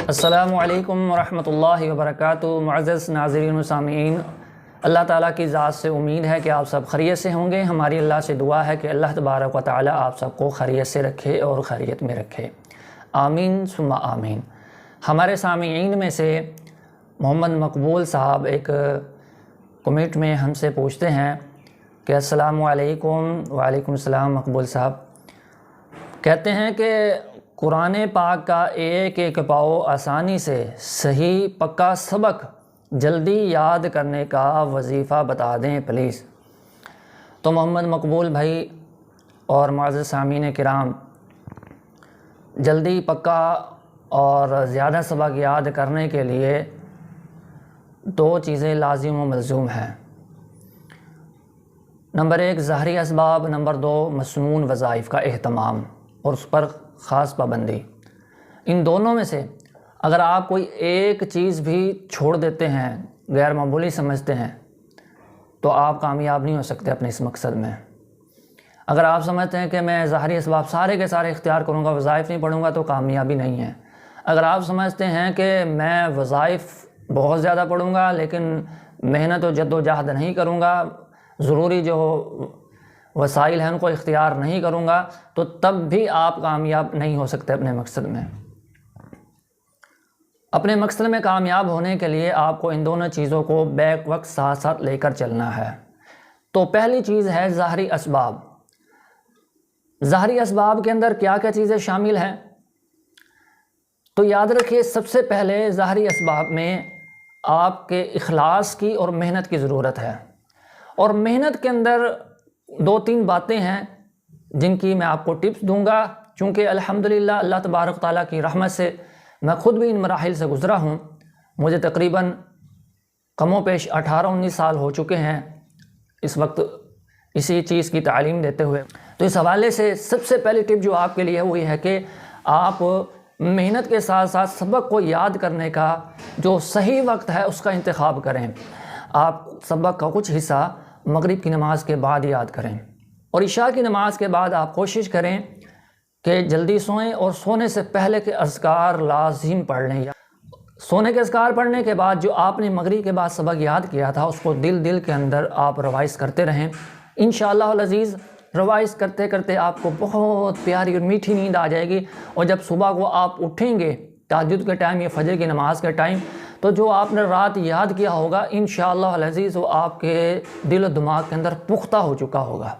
السلام علیکم ورحمۃ اللہ وبرکاتہ۔ معزز ناظرین و سامعین، اللہ تعالیٰ کی ذات سے امید ہے کہ آپ سب خیریت سے ہوں گے۔ ہماری اللہ سے دعا ہے کہ اللہ تبارک و تعالیٰ آپ سب کو خیریت سے رکھے اور خیریت میں رکھے، آمین ثم آمین۔ ہمارے سامعین میں سے محمد مقبول صاحب ایک کمنٹ میں ہم سے پوچھتے ہیں کہ السلام علیکم۔ وعلیکم السلام مقبول صاحب۔ کہتے ہیں کہ قرآن پاک کا ایک ایک پاؤ آسانی سے صحیح پکا سبق جلدی یاد کرنے کا وظیفہ بتا دیں پلیز۔ تو محمد مقبول بھائی اور معزز سامعین کرام، جلدی پکا اور زیادہ سبق یاد کرنے کے لیے دو چیزیں لازم و ملزوم ہیں۔ نمبر ایک ظاہری اسباب، نمبر دو مسنون وظائف کا اہتمام اور اس پر خاص پابندی۔ ان دونوں میں سے اگر آپ کوئی ایک چیز بھی چھوڑ دیتے ہیں، غیر معمولی سمجھتے ہیں، تو آپ کامیاب نہیں ہو سکتے اپنے اس مقصد میں۔ اگر آپ سمجھتے ہیں کہ میں ظاہری اسباب سارے کے سارے اختیار کروں گا، وظائف نہیں پڑھوں گا، تو کامیابی نہیں ہے۔ اگر آپ سمجھتے ہیں کہ میں وظائف بہت زیادہ پڑھوں گا لیکن محنت و جد و جہد نہیں کروں گا، ضروری جو وسائل ہیں ان کو اختیار نہیں کروں گا، تو تب بھی آپ کامیاب نہیں ہو سکتے اپنے مقصد میں۔ اپنے مقصد میں کامیاب ہونے کے لیے آپ کو ان دونوں چیزوں کو بیک وقت ساتھ ساتھ لے کر چلنا ہے۔ تو پہلی چیز ہے ظاہری اسباب۔ ظاہری اسباب کے اندر کیا کیا چیزیں شامل ہیں؟ تو یاد رکھیے، سب سے پہلے ظاہری اسباب میں آپ کے اخلاص کی اور محنت کی ضرورت ہے۔ اور محنت کے اندر دو تین باتیں ہیں جن کی میں آپ کو ٹپس دوں گا، چونکہ الحمدللہ اللہ تبارک تعالیٰ کی رحمت سے میں خود بھی ان مراحل سے گزرا ہوں۔ مجھے تقریباً کم و بیش 18-19 سال ہو چکے ہیں اس وقت اسی چیز کی تعلیم دیتے ہوئے۔ تو اس حوالے سے سب سے پہلی ٹپ جو آپ کے لیے وہ یہ ہے کہ آپ محنت کے ساتھ ساتھ سبق کو یاد کرنے کا جو صحیح وقت ہے اس کا انتخاب کریں۔ آپ سبق کا کچھ حصہ مغرب کی نماز کے بعد یاد کریں، اور عشاء کی نماز کے بعد آپ کوشش کریں کہ جلدی سوئیں اور سونے سے پہلے کے اذکار لازم پڑھ لیں۔ سونے کے اذکار پڑھنے کے بعد جو آپ نے مغرب کے بعد سبق یاد کیا تھا اس کو دل کے اندر آپ روائز کرتے رہیں۔ انشاءاللہ العزیز روائز کرتے کرتے آپ کو بہت پیاری اور میٹھی نیند آ جائے گی، اور جب صبح کو آپ اٹھیں گے تہجد کے ٹائم یا فجر کی نماز کے ٹائم، تو جو آپ نے رات یاد کیا ہوگا انشاءاللہ العزیز وہ آپ کے دل و دماغ کے اندر پختہ ہو چکا ہوگا۔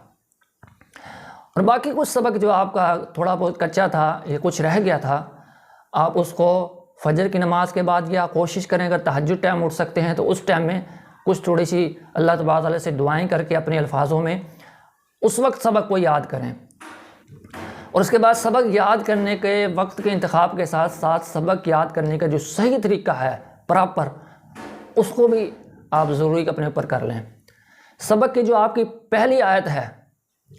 اور باقی کچھ سبق جو آپ کا تھوڑا بہت کچا تھا یا کچھ رہ گیا تھا، آپ اس کو فجر کی نماز کے بعد یا کوشش کریں اگر تہجد ٹائم اٹھ سکتے ہیں تو اس ٹائم میں کچھ تھوڑی سی اللہ تبارک تعالیٰ سے دعائیں کر کے اپنے الفاظوں میں اس وقت سبق کو یاد کریں۔ اور اس کے بعد سبق یاد کرنے کے وقت کے انتخاب کے ساتھ ساتھ سبق یاد کرنے کا جو صحیح طریقہ ہے پراپر، اس کو بھی آپ ضروری اپنے اوپر کر لیں۔ سبق کی جو آپ کی پہلی آیت ہے،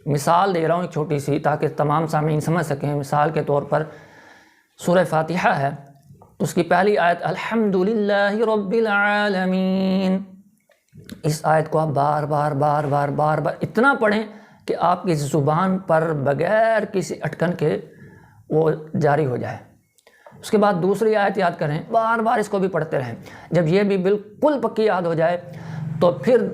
مثال دے رہا ہوں ایک چھوٹی سی تاکہ تمام سامعین سمجھ سکیں۔ مثال کے طور پر سورہ فاتحہ ہے تو اس کی پہلی آیت الحمدللہ رب العالمین، اس آیت کو آپ بار بار اتنا پڑھیں کہ آپ کی زبان پر بغیر کسی اٹکن کے وہ جاری ہو جائے۔ اس کے بعد دوسری آیت یاد کریں، بار بار اس کو بھی پڑھتے رہیں۔ جب یہ بھی بالکل پکی یاد ہو جائے تو پھر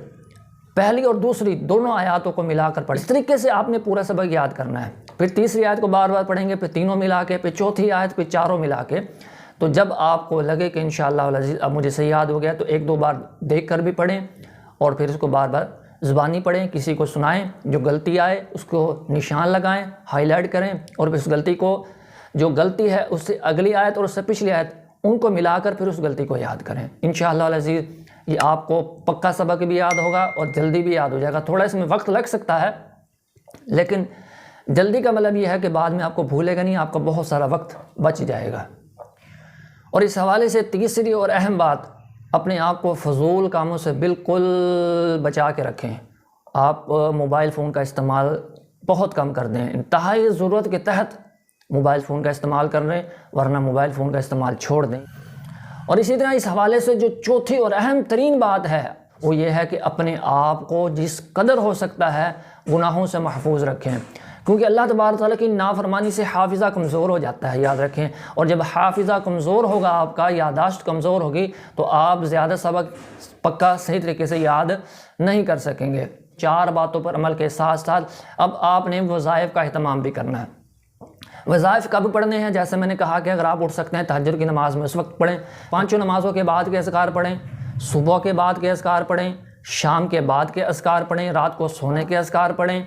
پہلی اور دوسری دونوں آیاتوں کو ملا کر پڑھیں۔ اس طریقے سے آپ نے پورا سبق یاد کرنا ہے۔ پھر تیسری آیت کو بار بار پڑھیں گے، پھر تینوں ملا کے، پھر چوتھی آیت، پھر چاروں ملا کے۔ تو جب آپ کو لگے کہ انشاءاللہ العزیز اب مجھے صحیح یاد ہو گیا، تو ایک دو بار دیکھ کر بھی پڑھیں اور پھر اس کو بار بار زبانی پڑھیں، کسی کو سنائیں، جو غلطی آئے اس کو نشان لگائیں، ہائی لائٹ کریں، اور پھر اس غلطی کو، جو غلطی ہے اس سے اگلی آیت اور اس سے پچھلی آیت، ان کو ملا کر پھر اس غلطی کو یاد کریں۔ انشاءاللہ العزیز یہ آپ کو پکا سبق بھی یاد ہوگا اور جلدی بھی یاد ہو جائے گا۔ تھوڑا اس میں وقت لگ سکتا ہے، لیکن جلدی کا مطلب یہ ہے کہ بعد میں آپ کو بھولے گا نہیں، آپ کا بہت سارا وقت بچ جائے گا۔ اور اس حوالے سے تیسری اور اہم بات، اپنے آپ کو فضول کاموں سے بالکل بچا کے رکھیں۔ آپ موبائل فون کا استعمال بہت کم کر دیں، انتہائی ضرورت کے تحت موبائل فون کا استعمال کر رہے ہیں، ورنہ موبائل فون کا استعمال چھوڑ دیں۔ اور اسی طرح اس حوالے سے جو چوتھی اور اہم ترین بات ہے وہ یہ ہے کہ اپنے آپ کو جس قدر ہو سکتا ہے گناہوں سے محفوظ رکھیں، کیونکہ اللہ تبارک تعالیٰ کی نافرمانی سے حافظہ کمزور ہو جاتا ہے، یاد رکھیں۔ اور جب حافظہ کمزور ہوگا آپ کا، یادداشت کمزور ہوگی، تو آپ زیادہ سبق پکا صحیح طریقے سے یاد نہیں کر سکیں گے۔ 4 باتوں پر عمل کے ساتھ ساتھ اب آپ نے وظائف کا اہتمام بھی کرنا ہے۔ وظائف کب پڑھنے ہیں؟ جیسے میں نے کہا کہ اگر آپ اٹھ سکتے ہیں تہجد کی نماز میں اس وقت پڑھیں، 5 نمازوں کے بعد کے اذکار پڑھیں، صبح کے بعد کے اذکار پڑھیں، شام کے بعد کے اذکار پڑھیں، رات کو سونے کے اذکار پڑھیں،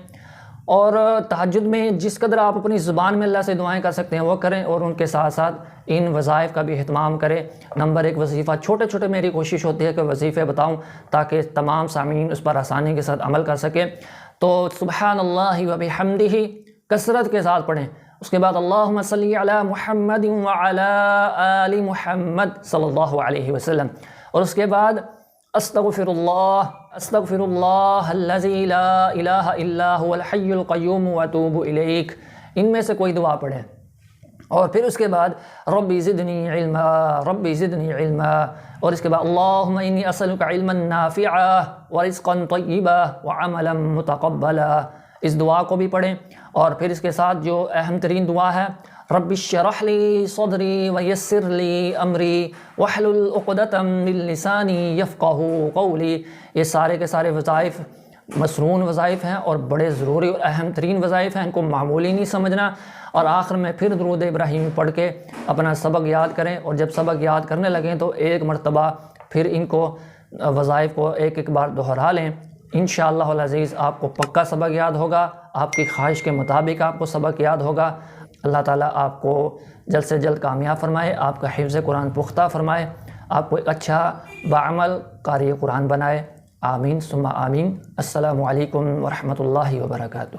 اور تہجد میں جس قدر آپ اپنی زبان میں اللہ سے دعائیں کر سکتے ہیں وہ کریں، اور ان کے ساتھ ساتھ ان وظائف کا بھی اہتمام کریں۔ نمبر 1 وظیفہ، چھوٹے چھوٹے میری کوشش ہوتی ہے کہ وظیفے بتاؤں تاکہ تمام سامعین اس پر آسانی کے ساتھ عمل کر سکیں۔ تو سبحان اللہ و بحمدہ کثرت کے ساتھ پڑھیں۔ اس کے بعد اللہم صلی علی محمد وعلی آل محمد صلی اللہ علیہ وسلم، اور اس کے بعد استغفر اللہ الذی لا الہ الا هو الحی القیوم واتوب الیک، ان میں سے کوئی دعا پڑھیں۔ اور پھر اس کے بعد ربی زدنی علما، ربی زدنی علما، اور اس کے بعد اللہم انی اسألک علما نافعا ورزقا طیبا وعملا متقبلا، اس دعا کو بھی پڑھیں۔ اور پھر اس کے ساتھ جو اہم ترین دعا ہے، رب اشرح لی صدری ویسر لی امری واحلل عقدۃ من لسانی یفقہوا قولی، یہ سارے کے سارے وظائف مسنون وظائف ہیں اور بڑے ضروری اور اہم ترین وظائف ہیں، ان کو معمولی نہیں سمجھنا۔ اور آخر میں پھر درود ابراہیمی پڑھ کے اپنا سبق یاد کریں، اور جب سبق یاد کرنے لگیں تو ایک مرتبہ پھر ان کو وظائف کو ایک بار دہرا لیں۔ انشاءاللہ العزیز آپ کو پکا سبق یاد ہوگا، آپ کی خواہش کے مطابق آپ کو سبق یاد ہوگا۔ اللہ تعالیٰ آپ کو جلد سے جلد کامیاب فرمائے، آپ کا حفظ قرآن پختہ فرمائے، آپ کو ایک اچھا باعمل قاری قرآن بنائے۔ آمین ثم آمین۔ السلام علیکم ورحمۃ اللہ وبرکاتہ۔